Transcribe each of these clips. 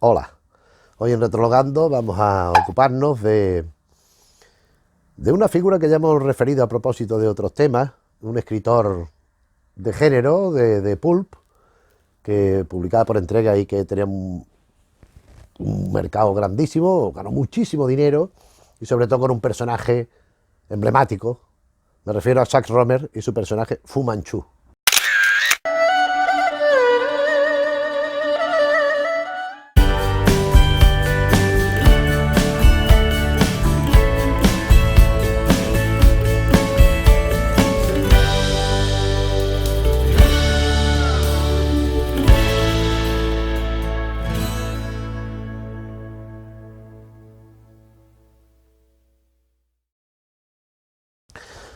Hola, hoy en Retrologando vamos a ocuparnos de una figura que ya hemos referido a propósito de otros temas, un escritor de género, de pulp, que publicaba por entrega y que tenía un mercado grandísimo, ganó muchísimo dinero y sobre todo con un personaje emblemático. Me refiero a Sax Rohmer y su personaje Fu Manchu.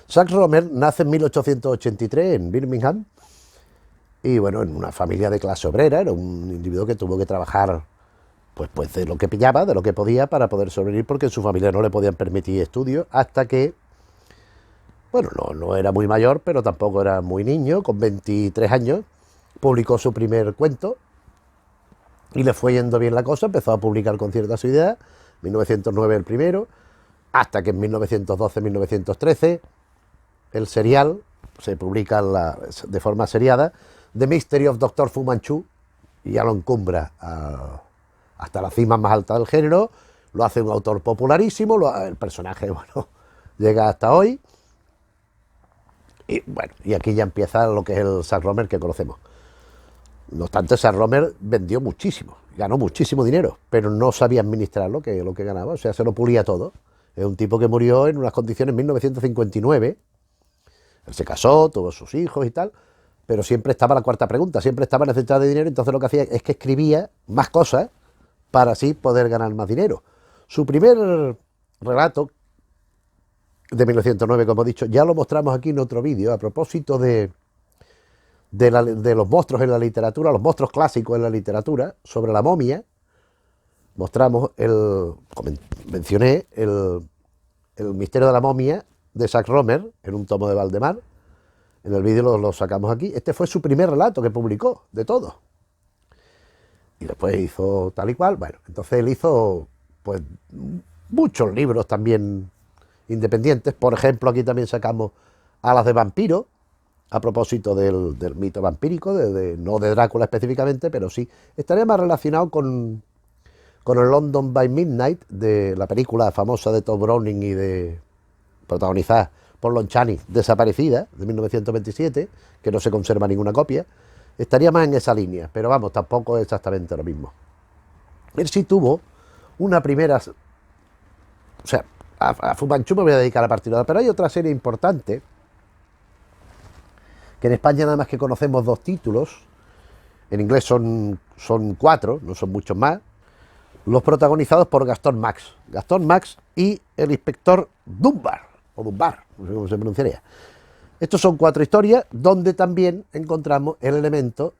Sax Rohmer nace en 1883 en Birmingham y bueno, en una familia de clase obrera, era un individuo que tuvo que trabajar pues de lo que pillaba, de lo que podía para poder sobrevivir porque en su familia no le podían permitir estudios hasta que, bueno, no era muy mayor, pero tampoco era muy niño, con 23 años, publicó su primer cuento y le fue yendo bien la cosa, empezó a publicar con cierta asiduidad, 1909 el primero, hasta que en 1912-1913 el serial se publica de forma seriada, The Mystery of Dr. Fu Manchu, y ya lo encumbra hasta la cima más alta del género, lo hace un autor popularísimo, el personaje, bueno, llega hasta hoy, y bueno, y aquí ya empieza lo que es el Sax Rohmer que conocemos. No obstante, Sax Rohmer vendió muchísimo, ganó muchísimo dinero, pero no sabía administrar lo que ganaba, o sea, se lo pulía todo. Es un tipo que murió en unas condiciones en 1959, él se casó, tuvo sus hijos y tal, pero siempre estaba la cuarta pregunta, siempre estaba necesitado de dinero, entonces lo que hacía es que escribía más cosas para así poder ganar más dinero. Su primer relato, de 1909, como he dicho, ya lo mostramos aquí en otro vídeo, a propósito de los monstruos en la literatura, los monstruos clásicos en la literatura, sobre la momia. Mostramos mencioné el misterio de la momia de Sax Rohmer en un tomo de Valdemar. En el vídeo lo sacamos aquí. Este fue su primer relato que publicó, de todo. Y después hizo tal y cual. Bueno, entonces él hizo pues muchos libros también independientes. Por ejemplo, aquí también sacamos Alas de vampiro, a propósito del mito vampírico, no de Drácula específicamente, pero sí. Estaría más relacionado con el London by Midnight, de la película famosa de Todd Browning y protagonizada por Lon Chaney, Desaparecida, de 1927, que no se conserva ninguna copia. Estaría más en esa línea, pero vamos, tampoco es exactamente lo mismo. Él sí tuvo una primera... O sea, a Fu Manchu me voy a dedicar a partir de ahora, pero hay otra serie importante, que en España nada más que conocemos 2 títulos, en inglés son 4, no son muchos más, los protagonizados por Gaston Max y el inspector Dunbar, o Dunbar, no sé cómo se pronunciaría. Estos son 4 historias donde también encontramos el elemento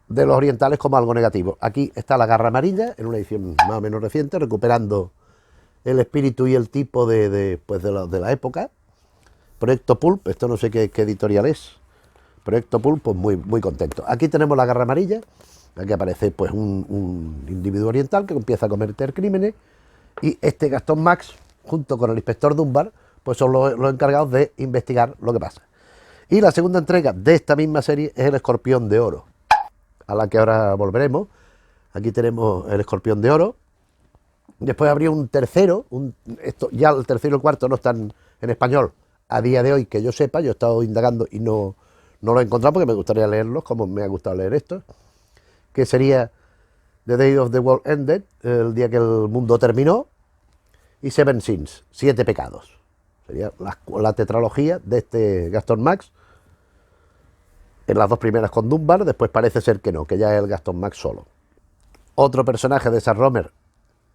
de los orientales como algo negativo. Aquí está La Garra Amarilla, en una edición más o menos reciente, recuperando el espíritu y el tipo de la época. Proyecto Pulp, esto no sé qué editorial es. Proyecto Pulp, pues muy contento. Aquí tenemos La Garra Amarilla. Aquí aparece pues un individuo oriental que empieza a cometer crímenes, y este Gaston Max, junto con el inspector Dunbar, pues son los encargados de investigar lo que pasa. Y la segunda entrega de esta misma serie es El Escorpión de Oro, a la que ahora volveremos. Aquí tenemos El Escorpión de Oro. Después habría un tercero, ya el tercero y el cuarto no están en español a día de hoy, que yo sepa. Yo he estado indagando y no lo he encontrado porque me gustaría leerlos, como me ha gustado leer estos, que sería The Day of the World Ended, el día que el mundo terminó, y Seven Sins, 7 pecados. Sería la tetralogía de este Gaston Max, en las 2 primeras con Dunbar, después parece ser que no, que ya es el Gaston Max solo. Otro personaje de Sax Rohmer,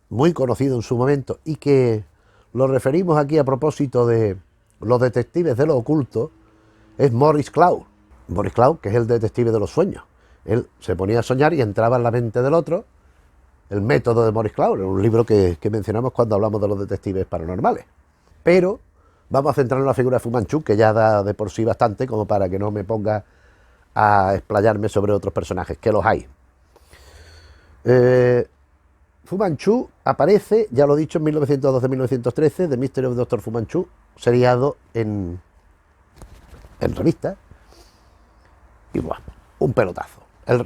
muy conocido en su momento, y que lo referimos aquí a propósito de los detectives de lo oculto, es Maurice Clow. Maurice Clow, que es el detective de los sueños. Él se ponía a soñar y entraba en la mente del otro. El método de Maurice Clow, un libro que mencionamos cuando hablamos de los detectives paranormales. Pero vamos a centrarnos en la figura de Fu Manchu, que ya da de por sí bastante, como para que no me ponga a explayarme sobre otros personajes, que los hay. Eh, Fu Manchu aparece, ya lo he dicho, en 1912-1913, The Mystery of Dr. Fu Manchu, seriado en revista, y bueno, un pelotazo.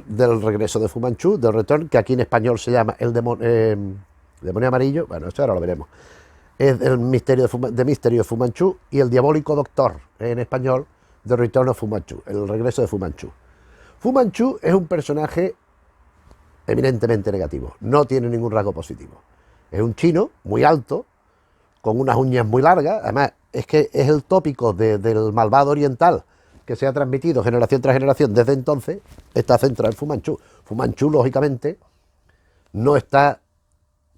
Del regreso de Fu Manchu, del Return, que aquí en español se llama Demonio Amarillo, bueno, eso ahora lo veremos. Es el misterio de Fu Manchu y el diabólico doctor, en español, The Return of Fu Manchu, el regreso de Fu Manchu. Fu Manchu es un personaje eminentemente negativo, no tiene ningún rasgo positivo. Es un chino muy alto, con unas uñas muy largas, además es que es el tópico del malvado oriental que se ha transmitido generación tras generación desde entonces, está centrado en Fu Manchu. Fu Manchu, lógicamente, no está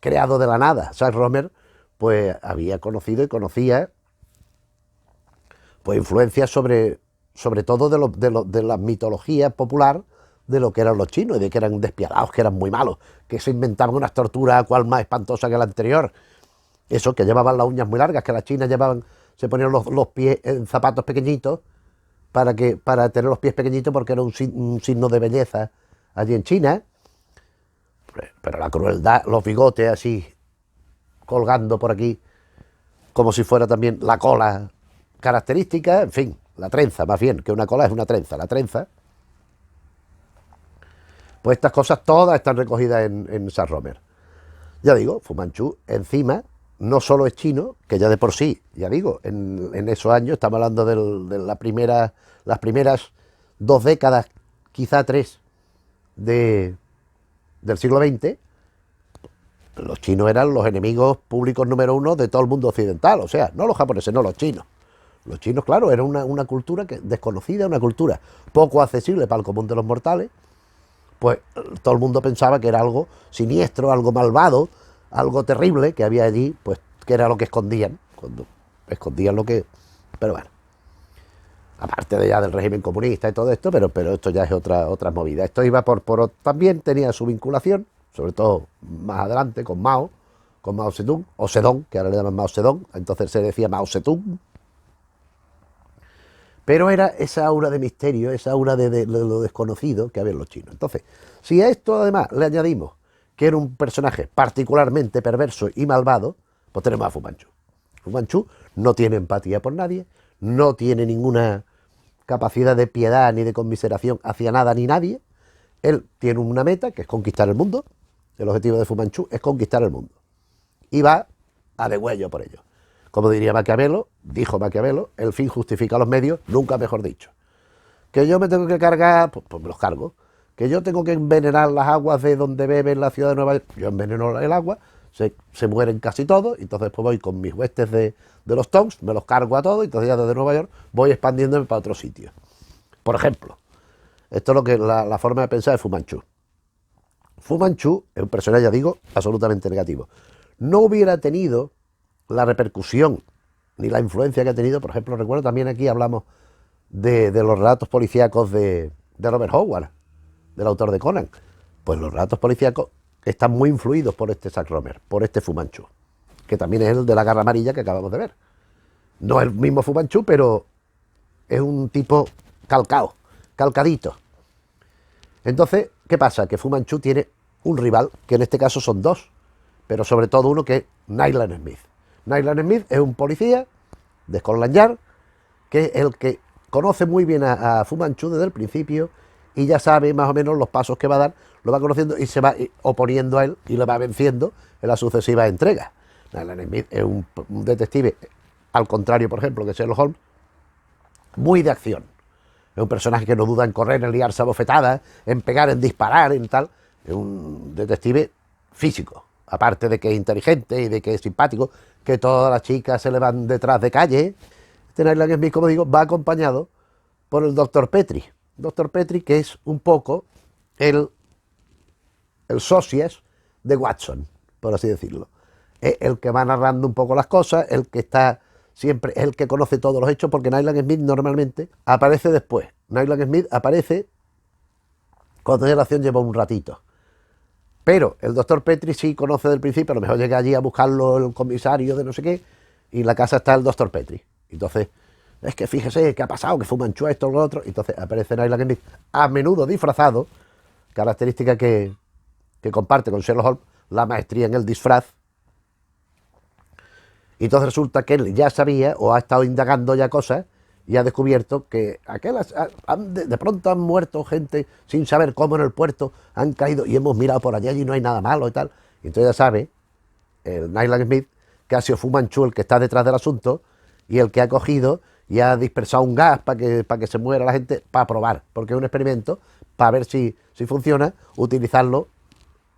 creado de la nada. Charles Romer pues había conocido y conocía pues influencias sobre todo de la mitología popular de lo que eran los chinos y de que eran despiadados, que eran muy malos, que se inventaban unas torturas cual más espantosa que la anterior. Eso, que llevaban las uñas muy largas, que las chinas se ponían los pies en zapatos pequeñitos para tener los pies pequeñitos porque era un signo de belleza allí en China. Pero la crueldad, los bigotes así colgando por aquí, como si fuera también la cola característica, en fin, la trenza, más bien, que una cola es una trenza, la trenza. Pues estas cosas todas están recogidas en Charles Romer. Ya digo, Fu Manchu encima no solo es chino, que ya de por sí, ya digo, en esos años, estamos hablando de las primeras 2 décadas, quizá 3, del siglo XX, los chinos eran los enemigos públicos número 1 de todo el mundo occidental, o sea, no los japoneses, no los chinos. Los chinos, claro, era una cultura desconocida, una cultura poco accesible para el común de los mortales, pues todo el mundo pensaba que era algo siniestro, algo malvado, algo terrible que había allí, pues que era lo que escondían, cuando escondían lo que... Pero bueno, aparte de ya del régimen comunista y todo esto, pero esto ya es otra movida. Esto iba también tenía su vinculación, sobre todo más adelante, con Mao Zedong, o Zedong, que ahora le llaman Mao Zedong, entonces se decía Mao Zedong. Pero era esa aura de misterio, esa aura de lo desconocido que había en los chinos. Entonces, si a esto además le añadimos que era un personaje particularmente perverso y malvado, pues tenemos a Fu Manchu. Fu Manchu no tiene empatía por nadie, no tiene ninguna capacidad de piedad ni de conmiseración hacia nada ni nadie. Él tiene una meta, que es conquistar el mundo. El objetivo de Fu Manchu es conquistar el mundo. Y va a degüello por ello. Como diría Maquiavelo, dijo Maquiavelo, el fin justifica los medios, nunca mejor dicho. Que yo me tengo que cargar, pues me los cargo. Que yo tengo que envenenar las aguas de donde bebe en la ciudad de Nueva York, yo enveneno el agua, se mueren casi todos, y entonces pues voy con mis huestes de los Tonks, me los cargo a todos, y entonces ya desde Nueva York voy expandiéndome para otros sitios. Por ejemplo, esto es lo que la forma de pensar de Fu Manchu. Fu Manchu es un personaje, ya digo, absolutamente negativo. No hubiera tenido la repercusión ni la influencia que ha tenido, por ejemplo, recuerdo también aquí hablamos de los relatos policíacos de Robert Howard, del autor de Conan. Pues los relatos policíacos están muy influidos por este Charles Romer, por este Fu Manchu, que también es el de la garra amarilla que acabamos de ver. No es el mismo Fu Manchu, pero es un tipo calcadito. Entonces, ¿qué pasa? Que Fu Manchu tiene un rival, que en este caso son dos, pero sobre todo uno que es Nayland Smith. Nayland Smith es un policía de Scotland Yard, que es el que conoce muy bien a Fu Manchu desde el principio y ya sabe más o menos los pasos que va a dar, lo va conociendo y se va oponiendo a él y lo va venciendo en las sucesivas entregas. Nayland Smith es un detective, al contrario, por ejemplo, que Sherlock Holmes, muy de acción. Es un personaje que no duda en correr, en liarse a bofetadas, en pegar, en disparar, en tal. Es un detective físico, aparte de que es inteligente y de que es simpático, que todas las chicas se le van detrás de calle. Este Nayland Smith, como digo, va acompañado por el Dr. Petrie. Dr. Petrie, que es un poco el socias de Watson, por así decirlo. Es el que va narrando un poco las cosas, el que está siempre, es el que conoce todos los hechos, porque Nayland Smith normalmente aparece después. Nayland Smith aparece cuando ya la acción lleva un ratito. Pero el doctor Petrie sí conoce del principio, a lo mejor llega allí a buscarlo el comisario de no sé qué, y en la casa está el doctor Petrie. Entonces, es que fíjese qué ha pasado, que Fu Manchu esto o lo otro. Entonces aparece Nayland Smith, a menudo disfrazado, característica que que comparte con Sherlock Holmes la maestría en el disfraz. Y entonces resulta que él ya sabía o ha estado indagando ya cosas y ha descubierto que de pronto han muerto gente sin saber cómo en el puerto, han caído y hemos mirado por allá y no hay nada malo y tal. Y entonces ya sabe el Nyland Smith que ha sido Fu Manchu el que está detrás del asunto y el que ha cogido y ha dispersado un gas para que se muera la gente, para probar, porque es un experimento para ver si funciona, utilizarlo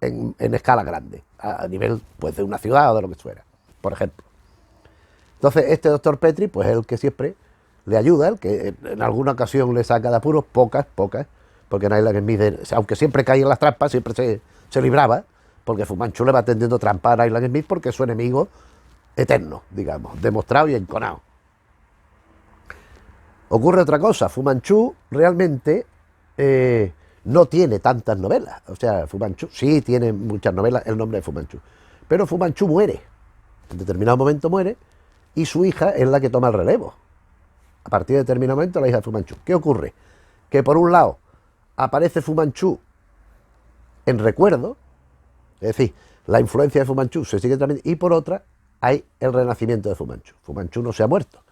en escala grande, a nivel pues de una ciudad o de lo que fuera, por ejemplo. Entonces este doctor Petrie pues es el que siempre le ayuda, el que en alguna ocasión le saca de apuros, pocas, porque Nyland Smith, aunque siempre caía en las trampas, siempre se libraba, porque Fu Manchu le va tendiendo trampa a Nyland Smith porque es su enemigo eterno, digamos, demostrado y enconado. Ocurre otra cosa, Fu Manchu realmente no tiene tantas novelas, o sea, Fu Manchu sí tiene muchas novelas, el nombre de Fu Manchu, pero Fu Manchu muere, en determinado momento muere, y su hija es la que toma el relevo. A partir de determinado momento la hija de Fu Manchu. ¿Qué ocurre? Que por un lado aparece Fu Manchu en recuerdo, es decir, la influencia de Fu Manchu se sigue transmitiendo, y por otra hay el renacimiento de Fu Manchu. Fu Manchu no se ha muerto.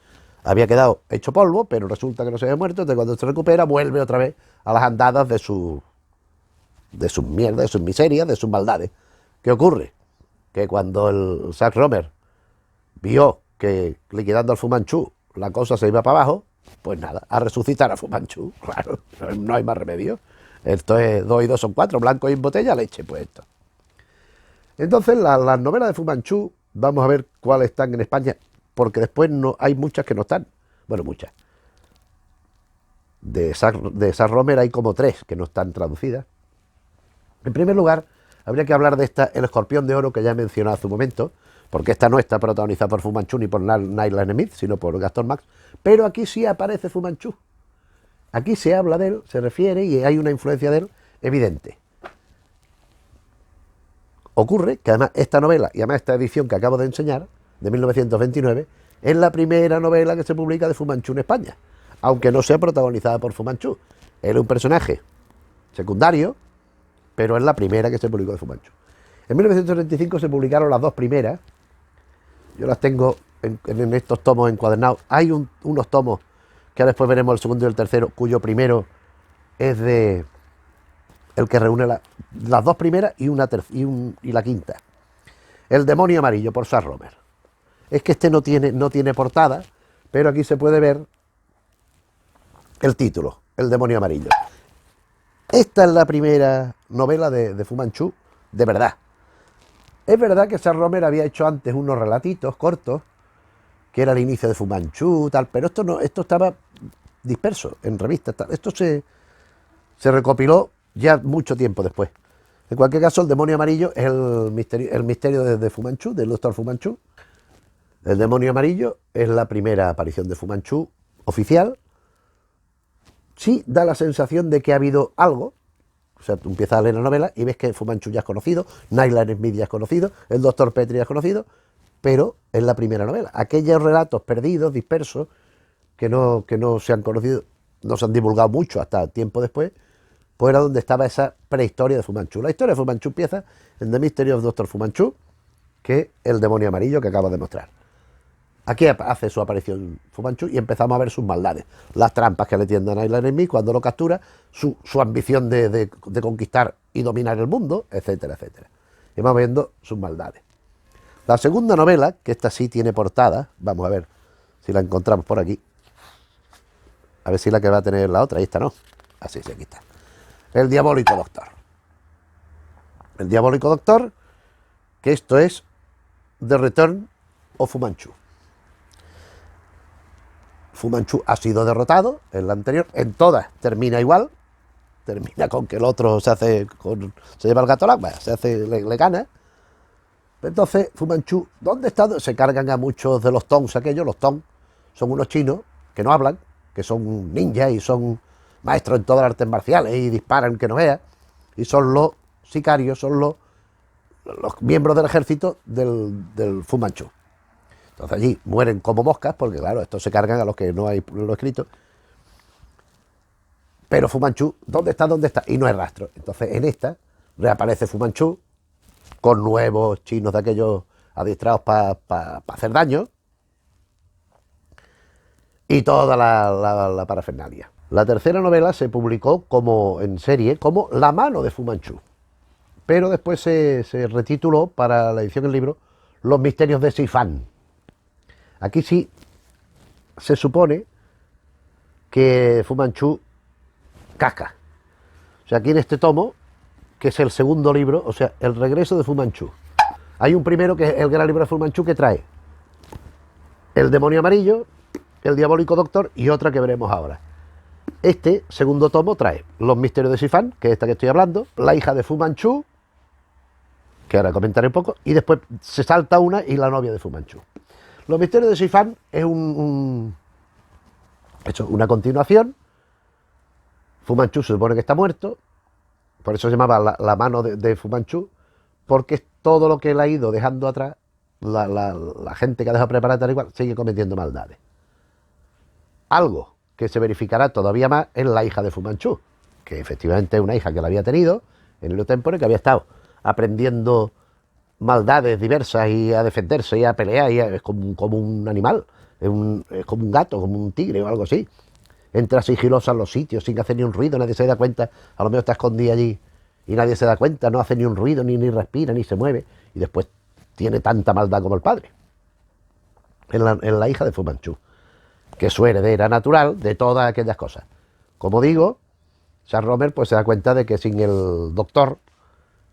Había quedado hecho polvo, pero resulta que no se había muerto, entonces cuando se recupera vuelve otra vez a las andadas de sus mierdas, de sus miserias, de sus maldades. ¿Qué ocurre? Que cuando el Zack Romer vio que liquidando al Fu Manchu la cosa se iba para abajo, pues nada, a resucitar a Fu Manchu, claro, no hay más remedio. Esto es 2 y 2 son 4, blanco y en botella, leche, pues esto. Entonces las novelas de Fu Manchu, vamos a ver cuáles están en España, porque después no hay muchas que no están, bueno, muchas. De Zack Romer hay como 3 que no están traducidas. En primer lugar, habría que hablar de esta El Escorpión de Oro, que ya he mencionado hace un momento, porque esta no está protagonizada por Fu Manchu ni por Nyland Smith, sino por Gaston Max, pero aquí sí aparece Fu Manchu. Aquí se habla de él, se refiere y hay una influencia de él evidente. Ocurre que además esta novela, y además esta edición que acabo de enseñar, de 1929, es la primera novela que se publica de Fu Manchu en España, aunque no sea protagonizada por Fu Manchu. Él es un personaje secundario, pero es la primera que se publicó de Fu Manchu. En 1935 se publicaron las 2 primeras. Yo las tengo en estos tomos encuadernados. Hay unos tomos que después veremos el segundo y el tercero, cuyo primero es de el que reúne las 2 primeras y la quinta. El demonio amarillo, por Zack Romer. Es que este no tiene portada, pero aquí se puede ver el título, El demonio amarillo. Esta es la primera novela de Fu Manchu, de verdad. Es verdad que Zack Romer había hecho antes unos relatitos cortos, que era el inicio de Fu Manchu, tal, pero esto estaba disperso en revistas. Esto se recopiló ya mucho tiempo después. En cualquier caso, El demonio amarillo es el misterio de Fu Manchu, del doctor Fu Manchu. El demonio amarillo es la primera aparición de Fu Manchu oficial. Sí da la sensación de que ha habido algo. O sea, tú empiezas a leer la novela y ves que Fu Manchu ya es conocido, Nyland Smith ya es conocido, el doctor Petrie ya es conocido, pero es la primera novela. Aquellos relatos perdidos, dispersos, que no se han conocido, no se han divulgado mucho hasta tiempo después, pues era donde estaba esa prehistoria de Fu Manchu. La historia de Fu Manchu empieza en The Mystery of Dr. Fu Manchu, que es el demonio amarillo que acabo de mostrar. Aquí hace su aparición Fu Manchu y empezamos a ver sus maldades, las trampas que le tienden a Nyland Smith cuando lo captura, su ambición de conquistar y dominar el mundo, etcétera, etcétera. Y vamos viendo sus maldades. La segunda novela, que esta sí tiene portada, vamos a ver si la encontramos por aquí. A ver si la que va a tener la otra, ahí está, ¿no? Así, sí, aquí está. El diabólico doctor. El diabólico doctor, que esto es The Return of Fu Manchu. Fu Manchu ha sido derrotado en la anterior, en todas termina igual, termina con que el otro se lleva el gato al agua, le gana. Entonces, Fu Manchu, ¿dónde está? Se cargan a muchos de los Tongs aquellos. Los Tong son unos chinos que no hablan, que son ninjas y son maestros en todas las artes marciales y disparan que no veas, y son los sicarios, son los miembros del ejército del Fu Manchu. Entonces allí mueren como moscas, porque claro, estos se cargan a los que no hay lo escrito. Pero Fu Manchu, ¿dónde está? ¿Dónde está? Y no hay rastro. Entonces en esta, reaparece Fu Manchu con nuevos chinos de aquellos adiestrados para hacer daño y toda la parafernalia. La tercera novela se publicó como en serie, como La mano de Fu Manchu, pero después se retituló para la edición del libro Los misterios de Sifan. Aquí sí se supone que Fu Manchu casca. O sea, aquí en este tomo, que es el segundo libro, o sea, el regreso de Fu Manchu. Hay un primero que es el gran libro de Fu Manchu que trae el demonio amarillo, el diabólico doctor y otra que veremos ahora. Este segundo tomo trae Los misterios de Sifan, que es esta que estoy hablando, La hija de Fu Manchu, que ahora comentaré un poco, y después se salta una y La novia de Fu Manchu. Los misterios de Sifan es una continuación. Fu Manchu se supone que está muerto, por eso se llamaba la mano de Fu Manchu, porque es todo lo que él ha ido dejando atrás, la gente que ha dejado preparada tal igual, sigue cometiendo maldades. Algo que se verificará todavía más es la hija de Fu Manchu, que efectivamente es una hija que la había tenido en el tempore, que había estado aprendiendo maldades diversas y a defenderse y a pelear, y es como un animal, es como un gato, como un tigre o algo así. Entra sigilosa en los sitios sin hacer ni un ruido, nadie se da cuenta, a lo mejor está escondida allí y nadie se da cuenta, no hace ni un ruido, ni respira, ni se mueve, y después tiene tanta maldad como el padre. Es la hija de Fu Manchu, que es su heredera natural de todas aquellas cosas. Como digo, Charles Romer pues se da cuenta de que sin el doctor,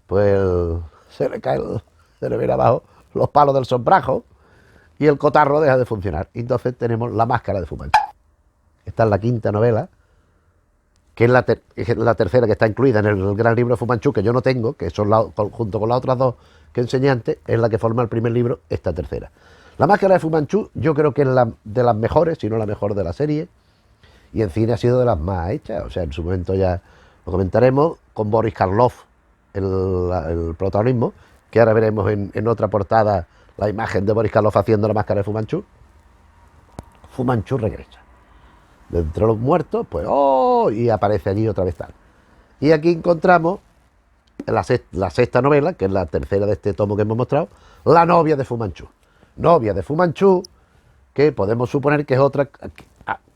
pues se le viene abajo los palos del sombrajo y el cotarro deja de funcionar. Y entonces tenemos La máscara de Fu Manchu. Esta es la quinta novela, que es la tercera que está incluida en el gran libro de Fu Manchu, que yo no tengo, que son junto con las otras dos que enseñé antes, es la que forma el primer libro, esta tercera. La máscara de Fu Manchu yo creo que es de las mejores, si no la mejor de la serie, y en cine ha sido de las más hechas. O sea, en su momento ya lo comentaremos, con Boris Karloff el protagonismo, que ahora veremos en otra portada la imagen de Boris Karloff haciendo la máscara de Fu Manchu. Fu Manchu regresa de entre los muertos, pues ¡oh! Y aparece allí otra vez tal. Y aquí encontramos la sexta novela, que es la tercera de este tomo que hemos mostrado, La novia de Fu Manchu. Novia de Fu Manchu, que podemos suponer que es otra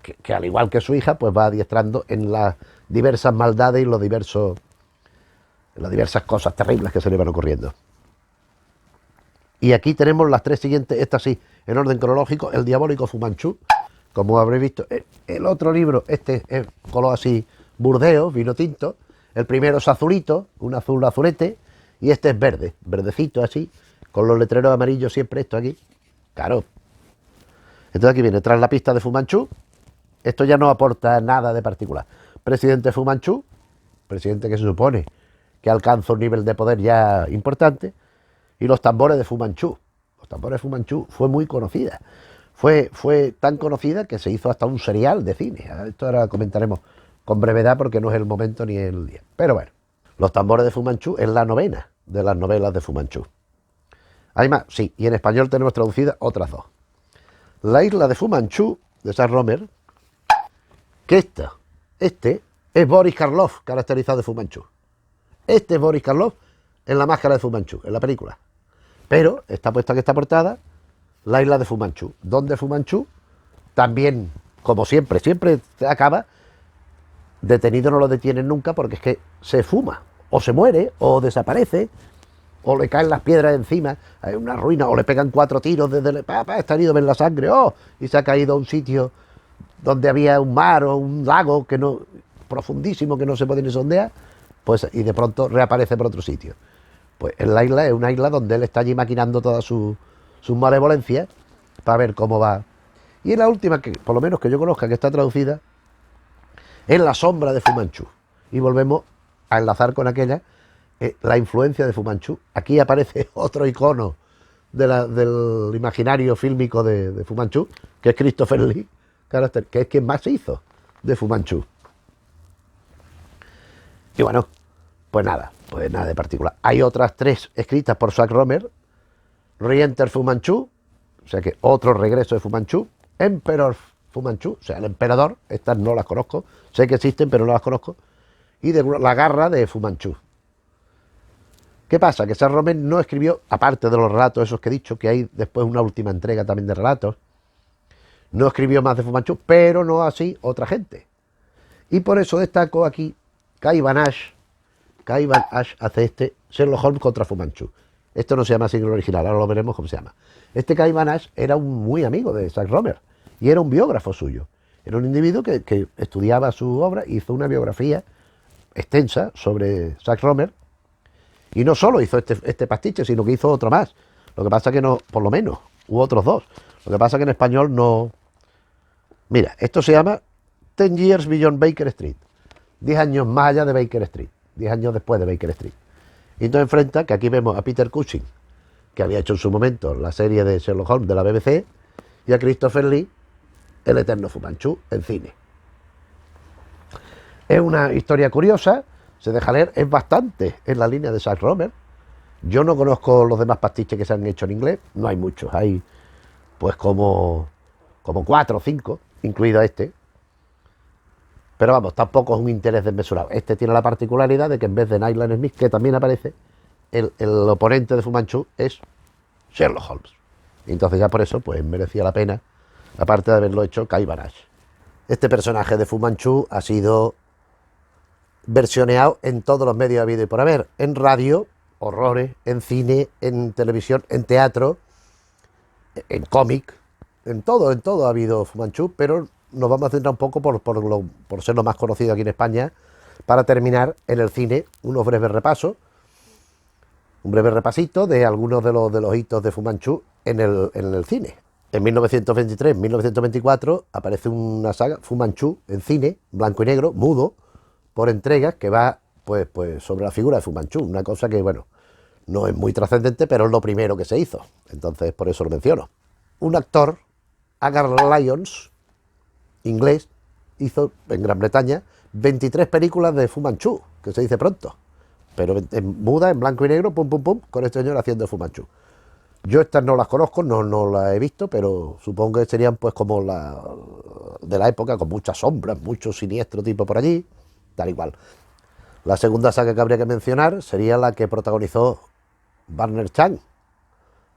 que al igual que su hija, pues va adiestrando en las diversas maldades y las diversas cosas terribles que se le van ocurriendo. Y aquí tenemos las tres siguientes, esta sí, en orden cronológico, El diabólico Fu Manchu. Como habréis visto, el otro libro, este es color así burdeo, vino tinto. El primero es azulito, un azul azulete, y este es verde, verdecito así, con los letreros amarillos siempre, esto aquí. Claro. Entonces aquí viene, tras la pista de Fu Manchu. Esto ya no aporta nada de particular. Presidente Fu Manchu, presidente que se supone que alcanza un nivel de poder ya importante, y los tambores de Fu Manchu. Los tambores de Fu Manchu fue muy conocida. Fue tan conocida que se hizo hasta un serial de cine. Esto ahora comentaremos con brevedad porque no es el momento ni el día. Pero bueno, Los tambores de Fu Manchu es la novena de las novelas de Fu Manchu. Hay más, sí, y en español tenemos traducidas otras dos. La isla de Fu Manchu, de Charles Romer, que este es Boris Karloff, caracterizado de Fu Manchu. Este es Boris Karloff en La máscara de Fu Manchu, en la película. Pero está puesta en esta portada La isla de Fu Manchu, donde Fu Manchu también, como siempre acaba detenido, no lo detienen nunca porque es que se fuma, o se muere, o desaparece, o le caen las piedras encima, hay una ruina, o le pegan 4 tiros desde el... está herido, ven la sangre, y se ha caído a un sitio donde había un mar o un lago que no, profundísimo, que no se puede ni sondear, pues, y de pronto reaparece por otro sitio. Pues en la isla es una isla donde él está allí maquinando toda sus malevolencias para ver cómo va. Y en la última, que por lo menos que yo conozca, que está traducida, es La sombra de Fu Manchu. Y volvemos a enlazar con aquella, la influencia de Fu Manchu. Aquí aparece otro icono del imaginario fílmico de Fu Manchu, que es Christopher Lee, que es quien más hizo de Fu Manchu. Y bueno, pues nada de particular. Hay otras 3 escritas por Charles Romer: Re-Enter Fu Manchu, o sea que otro regreso de Fu Manchu; Emperor Fu Manchu, o sea, el emperador. Estas no las conozco, sé que existen pero no las conozco. Y de La garra de Fu Manchu. ¿Qué pasa? Que Charles Romer no escribió, aparte de los relatos esos que he dicho, que hay después una última entrega también de relatos, no escribió más de Fu Manchu, pero no así otra gente. Y por eso destaco aquí Kai Van Ash. Kai Van Ash hace este Sherlock Holmes contra Fu Manchu. Esto no se llama así en el original, ahora lo veremos cómo se llama. Este Kai Van Ash era un muy amigo de Jacques Romer y era un biógrafo suyo. Era un individuo que estudiaba su obra, hizo una biografía extensa sobre Jacques Romer. Y no solo hizo este pastiche, sino que hizo otro más. Lo que pasa que no, por lo menos, hubo otros dos. Lo que pasa que en español no. Mira, esto se llama 10 Years Beyond Baker Street. 10 años más allá de Baker Street. 10 años después de Baker Street. Y entonces enfrenta, que aquí vemos a Peter Cushing, que había hecho en su momento la serie de Sherlock Holmes de la BBC, y a Christopher Lee, el eterno Fu Manchu, en cine. Es una historia curiosa, se deja leer, es bastante en la línea de Jacques Romer. Yo no conozco los demás pastiches que se han hecho en inglés, no hay muchos, hay pues como 4 o 5, incluido este. Pero vamos, tampoco es un interés desmesurado. Este tiene la particularidad de que en vez de Nyland Smith, que también aparece, el oponente de Fu Manchu es Sherlock Holmes. Y entonces ya por eso pues merecía la pena, aparte de haberlo hecho Kai Van Ash. Este personaje de Fu Manchu ha sido versioneado en todos los medios habido y por haber. En radio, horrores, en cine, en televisión, en teatro, en cómic, en todo ha habido Fu Manchu, pero nos vamos a centrar un poco por ser lo más conocido aquí en España, para terminar en el cine un breve repasito de algunos de los hitos de Fu Manchu en el cine. En 1923-1924 aparece una saga, Fu Manchu, en cine, blanco y negro, mudo, por entregas, que va pues sobre la figura de Fu Manchu, una cosa que, bueno, no es muy trascendente, pero es lo primero que se hizo, entonces por eso lo menciono. Un actor, Agar Lyons, inglés, hizo en Gran Bretaña 23 películas de Fu Manchu, que se dice pronto, pero en muda, en blanco y negro, pum, pum, pum, con este señor haciendo Fu Manchu. Yo estas no las conozco, no las he visto, pero supongo que serían pues como la de la época, con muchas sombras, mucho siniestro tipo por allí, tal y cual. La segunda saga que habría que mencionar sería la que protagonizó Warner Chan.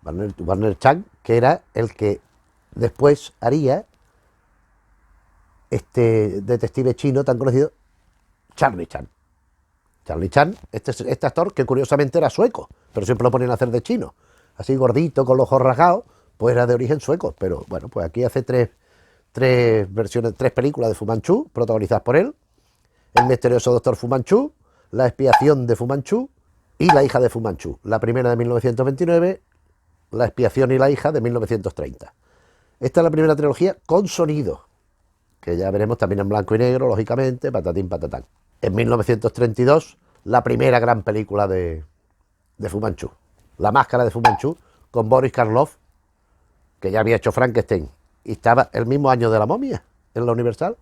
Warner Chan, que era el que después haría este detective chino tan conocido, Charlie Chan. Charlie Chan, este actor que curiosamente era sueco, pero siempre lo ponían a hacer de chino. Así gordito, con los ojos rasgados, pues era de origen sueco. Pero bueno, pues aquí hace tres películas de Fu Manchu, protagonizadas por él. El misterioso doctor Fu Manchu, La expiación de Fu Manchu y La hija de Fu Manchu. La primera de 1929, La expiación y la hija de 1930. Esta es la primera trilogía con sonido, que ya veremos también en blanco y negro, lógicamente, patatín, patatán. En 1932, la primera gran película de Fu Manchu, La máscara de Fu Manchu, con Boris Karloff, que ya había hecho Frankenstein, y estaba el mismo año de La momia, en la Universal,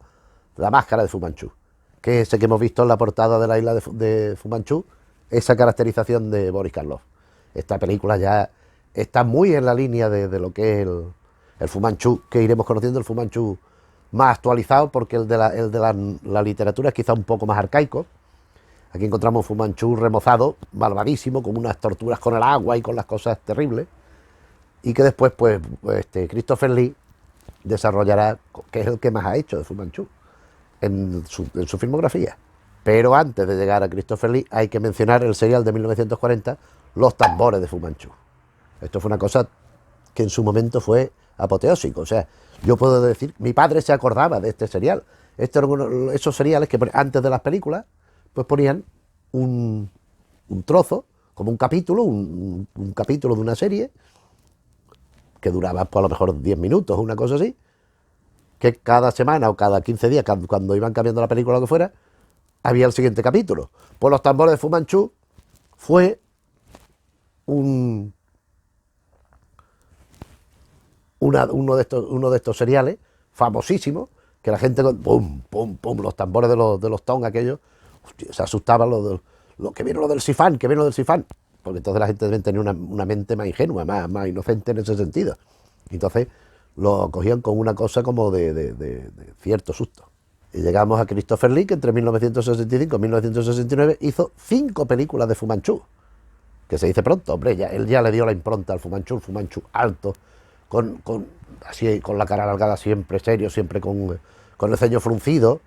La máscara de Fu Manchu, que es ese que hemos visto en la portada de la isla de Fu Manchu, esa caracterización de Boris Karloff. Esta película ya está muy en la línea de lo que es el Fu Manchu, que iremos conociendo, el Fu Manchu más actualizado, porque el de la literatura es quizá un poco más arcaico. Aquí encontramos Fu Manchu remozado, malvadísimo, con unas torturas con el agua y con las cosas terribles, y que después pues Christopher Lee desarrollará, que es el que más ha hecho de Fu Manchu en su filmografía. Pero antes de llegar a Christopher Lee hay que mencionar el serial de 1940, Los tambores de Fu Manchu. Esto fue una cosa que en su momento fue apoteósico. O sea, yo puedo decir, mi padre se acordaba de este serial. Esos seriales que antes de las películas pues ponían un trozo, como un capítulo, un capítulo de una serie que duraba pues, a lo mejor 10 minutos o una cosa así, que cada semana o cada 15 días, cuando iban cambiando la película o lo que fuera, había el siguiente capítulo. Pues Los tambores de Fu Manchu fue uno de estos seriales famosísimos, que la gente con pum, pum, pum, los tambores de los tong aquellos, hostia, se asustaban lo que vieron lo del sifán, porque entonces la gente debe tener una mente más ingenua, más inocente en ese sentido. Y entonces lo cogían con una cosa como de cierto susto. Y llegamos a Christopher Lee, que entre 1965 y 1969 hizo 5 películas de Fu Manchu. que se dice pronto, hombre, él ya le dio la impronta al Fu Manchu alto, así, con la cara alargada siempre, serio, siempre con el ceño fruncido.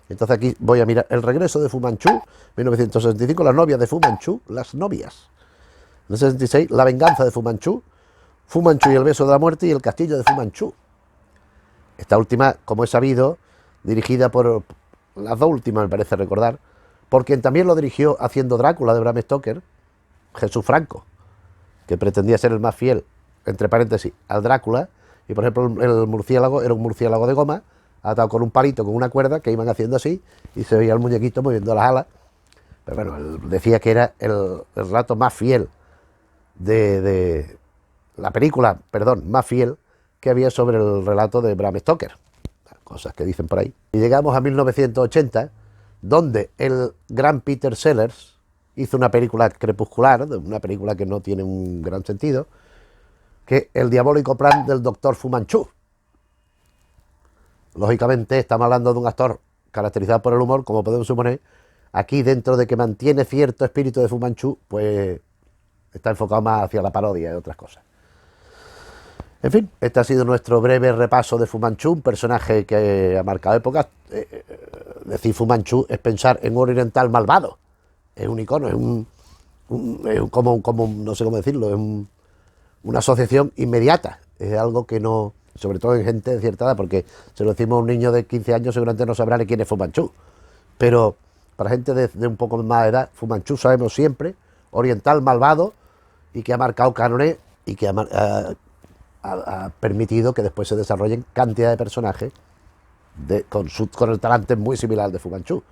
Entonces aquí voy a mirar el regreso de Fu Manchu, 1965, las novias de Fu Manchu, las novias. En el 66, la venganza de Fu Manchu y el beso de la muerte y el castillo de Fu Manchu. Esta última, como he sabido, dirigida por las dos últimas, me parece recordar, por quien también lo dirigió haciendo Drácula de Bram Stoker, Jesús Franco, que pretendía ser el más fiel, entre paréntesis, al Drácula, y por ejemplo el murciélago era un murciélago de goma, atado con un palito, con una cuerda, que iban haciendo así, y se veía el muñequito moviendo las alas. Pero bueno, él decía que era el relato más fiel de la película, perdón, más fiel que había sobre el relato de Bram Stoker. Cosas que dicen por ahí. Y llegamos a 1980, donde el gran Peter Sellers hizo una película crepuscular, una película que no tiene un gran sentido, que es El diabólico plan del doctor Fu Manchu. Lógicamente estamos hablando de un actor caracterizado por el humor, como podemos suponer. Aquí, dentro de que mantiene cierto espíritu de Fu Manchu, pues está enfocado más hacia la parodia y otras cosas. En fin, este ha sido nuestro breve repaso de Fu Manchu, un personaje que ha marcado épocas. Decir Fu Manchu es pensar en un oriental malvado. Es un icono, como no sé cómo decirlo, es una asociación inmediata. Es algo que no, sobre todo en gente de cierta edad, porque se lo decimos a un niño de 15 años, seguramente no sabrá ni quién es Fu Manchu. Pero para gente de un poco más de edad, Fu Manchu sabemos siempre, oriental malvado, y que ha marcado cánones y que ha permitido que después se desarrollen cantidad de personajes con el talante muy similar al de Fu Manchu.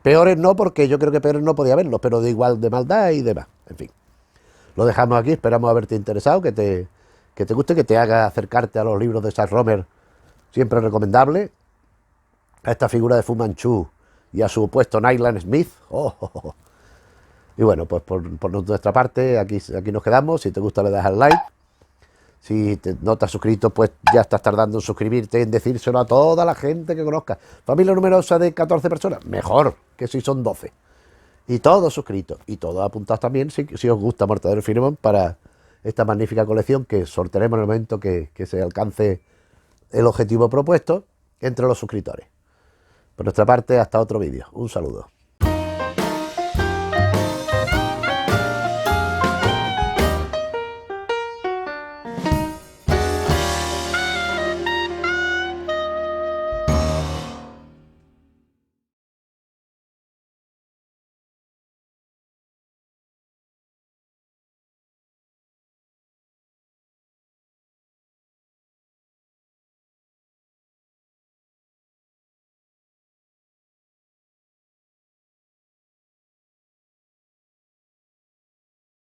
Peores no, porque yo creo que peores no podía haberlos, pero de igual de maldad y demás. En fin, lo dejamos aquí, esperamos haberte interesado, que te guste, que te haga acercarte a los libros de Charles Romer, siempre recomendable, a esta figura de Fu Manchu y a su opuesto Nyland Smith. Y bueno, pues por nuestra parte, aquí nos quedamos. Si te gusta, le das al like. Si no te has suscrito, pues ya estás tardando en suscribirte y en decírselo a toda la gente que conozcas. Familia numerosa de 14 personas, mejor que si son 12. Y todos suscritos. Y todos apuntados también si os gusta Mortadelo y Filemón para esta magnífica colección que sortearemos en el momento que se alcance el objetivo propuesto entre los suscriptores. Por nuestra parte, hasta otro vídeo. Un saludo.